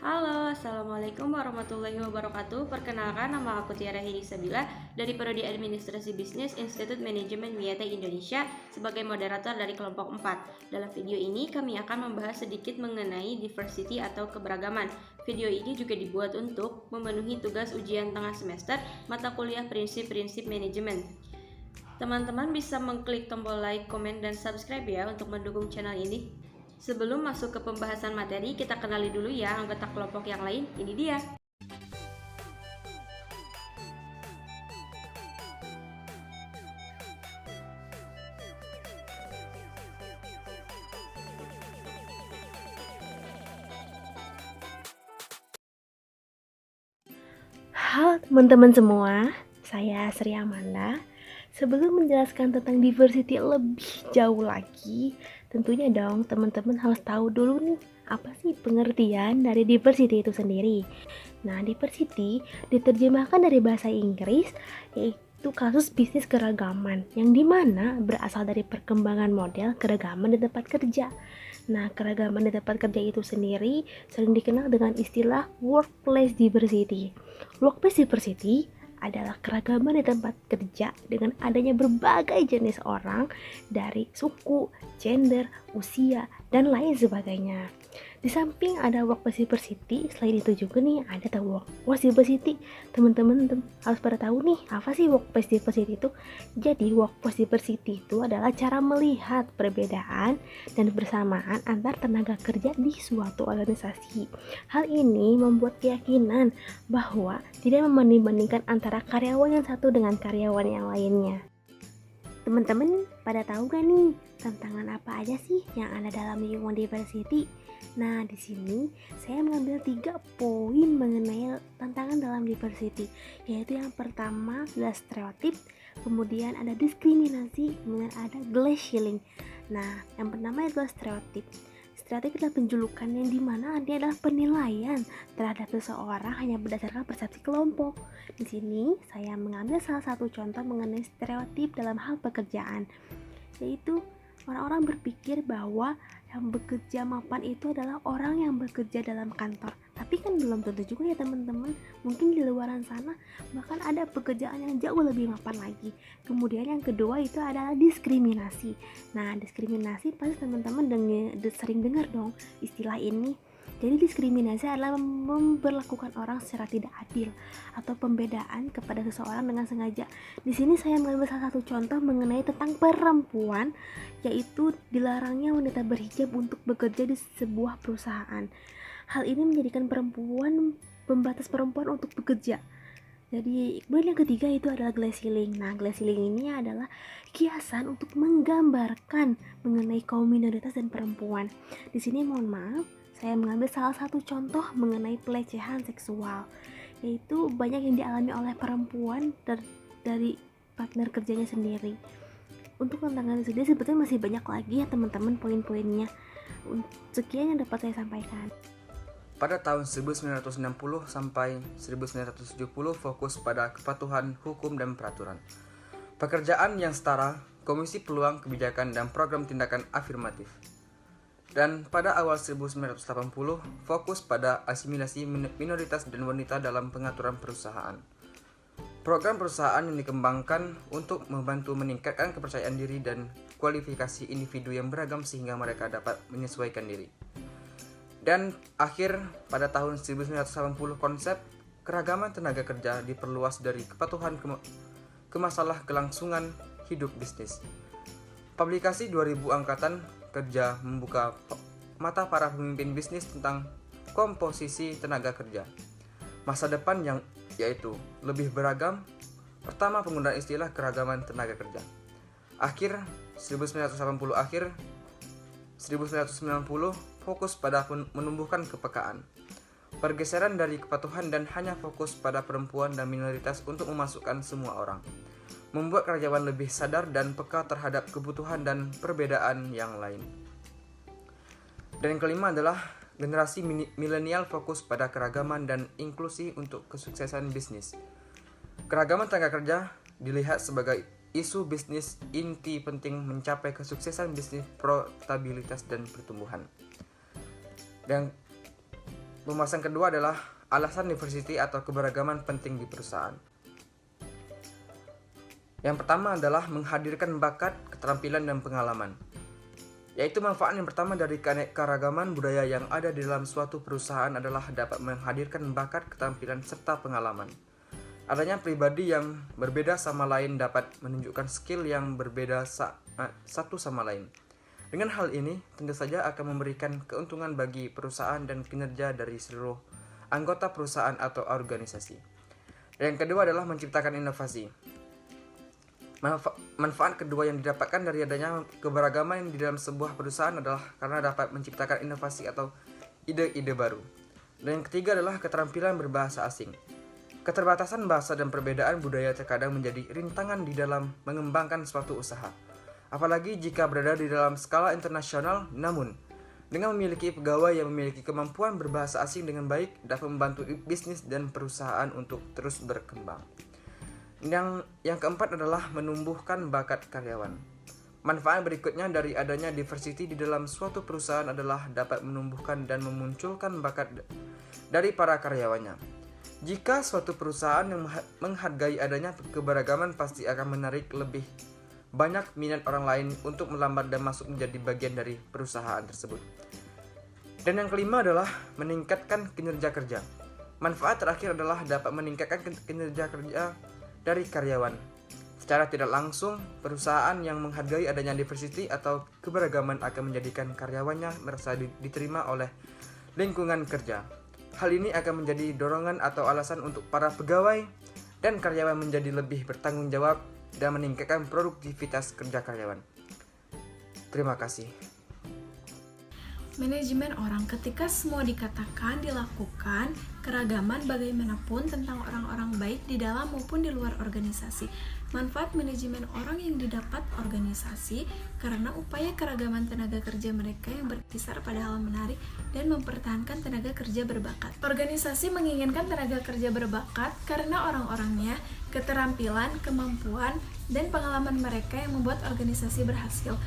Halo, Assalamualaikum warahmatullahi wabarakatuh. Perkenalkan, nama aku Tiara Hedi Sabila dari Prodi Administrasi Bisnis Institut Manajemen MIATE Indonesia sebagai moderator dari kelompok 4. Dalam video ini, kami akan membahas sedikit mengenai diversity atau keberagaman. Video ini juga dibuat untuk memenuhi tugas ujian tengah semester mata kuliah prinsip-prinsip manajemen. Teman-teman bisa mengklik tombol like, komen, dan subscribe ya untuk mendukung channel ini. Sebelum masuk ke pembahasan materi, kita kenali dulu ya anggota kelompok yang lain. Ini dia. Halo teman-teman semua, saya Sri Amanda. Sebelum menjelaskan tentang diversity lebih jauh lagi, tentunya dong teman-teman harus tahu dulu nih, apa sih pengertian dari diversity itu sendiri. Nah, diversity diterjemahkan dari bahasa Inggris, yaitu kasus bisnis keragaman, yang dimana berasal dari perkembangan model keragaman di tempat kerja. Nah, keragaman di tempat kerja itu sendiri sering dikenal dengan istilah workplace diversity. Workplace diversity adalah keragaman di tempat kerja dengan adanya berbagai jenis orang dari suku, gender, usia, dan lain sebagainya. Di samping ada workplace diversity, selain itu juga nih ada workforce diversity. Teman-teman harus pada tahu nih, apa sih workplace diversity itu? Jadi workforce diversity itu adalah cara melihat perbedaan dan bersamaan antar tenaga kerja di suatu organisasi. Hal ini membuat keyakinan bahwa tidak membanding-bandingkan antara karyawan yang satu dengan karyawan yang lainnya. Teman-teman pada tahu gak nih tantangan apa aja sih yang ada dalam lingkungan diversity? Nah, di sini saya mengambil 3 poin mengenai tantangan dalam diversity, yaitu yang pertama adalah stereotip, kemudian ada diskriminasi, kemudian ada glass ceiling. Nah, yang pertama adalah stereotip. Stereotip adalah penjulukan yang dimana dia adalah penilaian terhadap seseorang hanya berdasarkan persepsi kelompok. Di sini saya mengambil salah satu contoh mengenai stereotip dalam hal pekerjaan, yaitu orang-orang berpikir bahwa yang bekerja mapan itu adalah orang yang bekerja dalam kantor. Tapi kan belum tentu juga ya teman-teman. Mungkin di luaran sana bahkan ada pekerjaan yang jauh lebih mapan lagi. Kemudian yang kedua itu adalah diskriminasi. Nah, diskriminasi pasti teman-teman sering dengar dong istilah ini. Jadi diskriminasi adalah memperlakukan orang secara tidak adil atau pembedaan kepada seseorang dengan sengaja. Di sini saya mengambil salah satu contoh mengenai tentang perempuan, yaitu dilarangnya wanita berhijab untuk bekerja di sebuah perusahaan. Hal ini menjadikan pembatas perempuan untuk bekerja. Jadi, kemudian yang ketiga itu adalah glass ceiling. Nah, glass ceiling ini adalah kiasan untuk menggambarkan mengenai kaum minoritas dan perempuan. Di sini mohon maaf, saya mengambil salah satu contoh mengenai pelecehan seksual, yaitu banyak yang dialami oleh perempuan dari partner kerjanya sendiri. Untuk tantangan sendiri sebetulnya masih banyak lagi ya teman-teman poin-poinnya. Sekian yang dapat saya sampaikan. Pada tahun 1960 sampai 1970 fokus pada kepatuhan hukum dan peraturan, pekerjaan yang setara, komisi peluang kebijakan dan program tindakan afirmatif. Dan pada awal 1980 fokus pada asimilasi minoritas dan wanita dalam pengaturan perusahaan. Program perusahaan yang dikembangkan untuk membantu meningkatkan kepercayaan diri dan kualifikasi individu yang beragam sehingga mereka dapat menyesuaikan diri. Dan akhir pada tahun 1980 konsep keragaman tenaga kerja diperluas dari kepatuhan ke masalah kelangsungan hidup bisnis. Publikasi 2000 angkatan kerja membuka mata para pemimpin bisnis tentang komposisi tenaga kerja. Masa depan yang yaitu lebih beragam. Pertama, penggunaan istilah keragaman tenaga kerja. Akhir 1980 akhir 1990 fokus pada menumbuhkan kepekaan. Pergeseran dari kepatuhan dan hanya fokus pada perempuan dan minoritas untuk memasukkan semua orang. Membuat karyawan lebih sadar dan peka terhadap kebutuhan dan perbedaan yang lain. Dan yang kelima adalah generasi milenial fokus pada keragaman dan inklusi untuk kesuksesan bisnis. Keragaman tenaga kerja dilihat sebagai isu bisnis inti penting mencapai kesuksesan bisnis, profitabilitas dan pertumbuhan. Dan Pembahasan kedua adalah alasan diversity atau keberagaman penting di perusahaan. Yang pertama adalah menghadirkan bakat, keterampilan, dan pengalaman. Yaitu manfaat yang pertama dari keanekaragaman budaya yang ada di dalam suatu perusahaan adalah dapat menghadirkan bakat, keterampilan, serta pengalaman. Adanya pribadi yang berbeda sama lain dapat menunjukkan skill yang berbeda satu sama lain. Dengan hal ini, tentu saja akan memberikan keuntungan bagi perusahaan dan kinerja dari seluruh anggota perusahaan atau organisasi. Yang kedua adalah menciptakan inovasi. Manfaat kedua yang didapatkan dari adanya keberagaman di dalam sebuah perusahaan adalah karena dapat menciptakan inovasi atau ide-ide baru. Dan yang ketiga adalah keterampilan berbahasa asing. Keterbatasan bahasa dan perbedaan budaya terkadang menjadi rintangan di dalam mengembangkan suatu usaha. Apalagi jika berada di dalam skala internasional, namun dengan memiliki pegawai yang memiliki kemampuan berbahasa asing dengan baik dapat membantu bisnis dan perusahaan untuk terus berkembang. Yang keempat adalah menumbuhkan bakat karyawan. Manfaat berikutnya dari adanya diversity di dalam suatu perusahaan adalah dapat menumbuhkan dan memunculkan bakat dari para karyawannya. Jika suatu perusahaan yang menghargai adanya keberagaman pasti akan menarik lebih banyak minat orang lain untuk melamar dan masuk menjadi bagian dari perusahaan tersebut. Dan yang kelima adalah meningkatkan kinerja kerja. Manfaat terakhir adalah dapat meningkatkan kinerja kerja dari karyawan. Secara tidak langsung, perusahaan yang menghargai adanya diversity atau keberagaman akan menjadikan karyawannya merasa diterima oleh lingkungan kerja. Hal ini akan menjadi dorongan atau alasan untuk para pegawai dan karyawan menjadi lebih bertanggung jawab dan meningkatkan produktivitas kerja karyawan. Terima kasih. Manajemen orang ketika semua dikatakan, dilakukan, keragaman bagaimanapun tentang orang-orang baik di dalam maupun di luar organisasi. Manfaat manajemen orang yang didapat organisasi karena upaya keragaman tenaga kerja mereka yang berkisar pada hal menarik dan mempertahankan tenaga kerja berbakat. Organisasi menginginkan tenaga kerja berbakat karena orang-orangnya, keterampilan, kemampuan, dan pengalaman mereka yang membuat organisasi berhasil.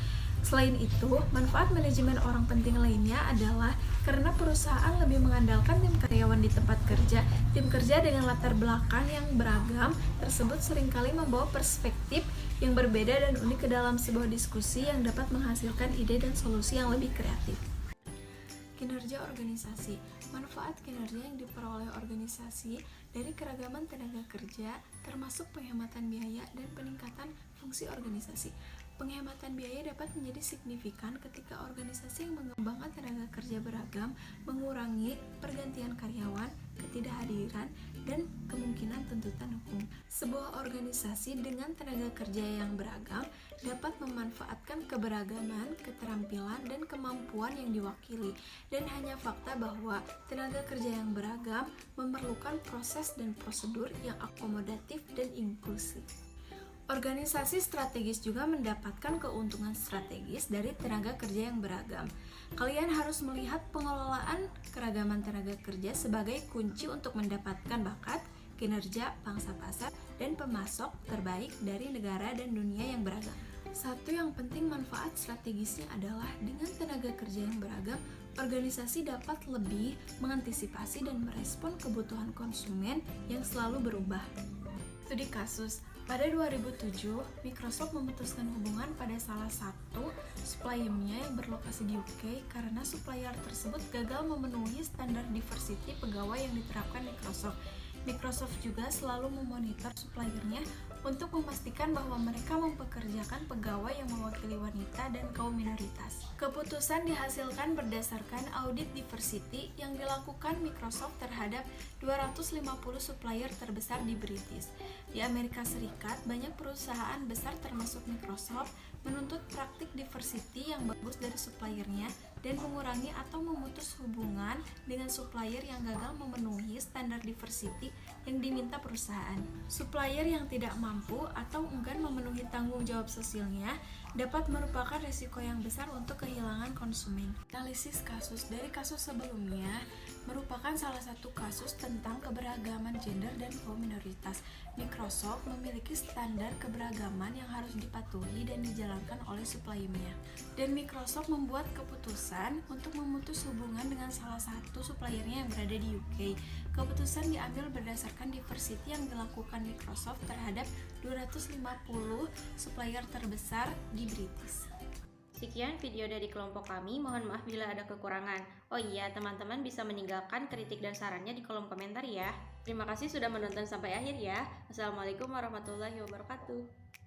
Selain itu, manfaat manajemen orang penting lainnya adalah karena perusahaan lebih mengandalkan tim karyawan di tempat kerja. Tim kerja dengan latar belakang yang beragam tersebut seringkali membawa perspektif yang berbeda dan unik ke dalam sebuah diskusi yang dapat menghasilkan ide dan solusi yang lebih kreatif. Kinerja organisasi. Manfaat kinerja yang diperoleh organisasi dari keragaman tenaga kerja termasuk penghematan biaya dan peningkatan fungsi organisasi. Penghematan biaya dapat menjadi signifikan ketika organisasi yang mengembangkan tenaga kerja beragam mengurangi pergantian karyawan, ketidakhadiran, dan kemungkinan tuntutan hukum. Sebuah organisasi dengan tenaga kerja yang beragam dapat memanfaatkan keberagaman, keterampilan, dan kemampuan yang diwakili. Dan hanya fakta bahwa tenaga kerja yang beragam memerlukan proses dan prosedur yang akomodatif dan inklusif. Organisasi strategis juga mendapatkan keuntungan strategis dari tenaga kerja yang beragam. Kalian harus melihat pengelolaan keragaman tenaga kerja sebagai kunci untuk mendapatkan bakat, kinerja, pangsa pasar, dan pemasok terbaik dari negara dan dunia yang beragam. Satu yang penting manfaat strategisnya adalah dengan tenaga kerja yang beragam, organisasi dapat lebih mengantisipasi dan merespon kebutuhan konsumen yang selalu berubah. Studi kasus. Pada 2007, Microsoft memutuskan hubungan pada salah satu suppliernya yang berlokasi di UK karena supplier tersebut gagal memenuhi standar diversity pegawai yang diterapkan Microsoft. Microsoft juga selalu memonitor suppliernya untuk memastikan bahwa mereka mempekerjakan pegawai yang mewakili wanita dan kaum minoritas. Keputusan dihasilkan berdasarkan audit diversity yang dilakukan Microsoft terhadap 250 supplier terbesar di British. Di Amerika Serikat, banyak perusahaan besar termasuk Microsoft menuntut praktik diversity yang bagus dari suppliernya dan mengurangi atau memutus hubungan dengan supplier yang gagal memenuhi standar diversity yang diminta perusahaan. Supplier yang tidak mampu atau enggan memenuhi tanggung jawab sosialnya dapat merupakan risiko yang besar untuk kehilangan konsumen. Analisis kasus dari kasus sebelumnya merupakan salah satu kasus tentang keberagaman gender dan kaum minoritas. Microsoft memiliki standar keberagaman yang harus dipatuhi dan dijalankan oleh suppliernya. Dan Microsoft membuat keputusan keputusan untuk memutus hubungan dengan salah satu suppliernya yang berada di UK. Keputusan diambil berdasarkan diversity yang dilakukan Microsoft terhadap 250 supplier terbesar di British. Sekian video dari kelompok kami, mohon maaf bila ada kekurangan. Oh iya, teman-teman bisa meninggalkan kritik dan sarannya di kolom komentar ya. Terima kasih sudah menonton sampai akhir ya. Assalamualaikum warahmatullahi wabarakatuh.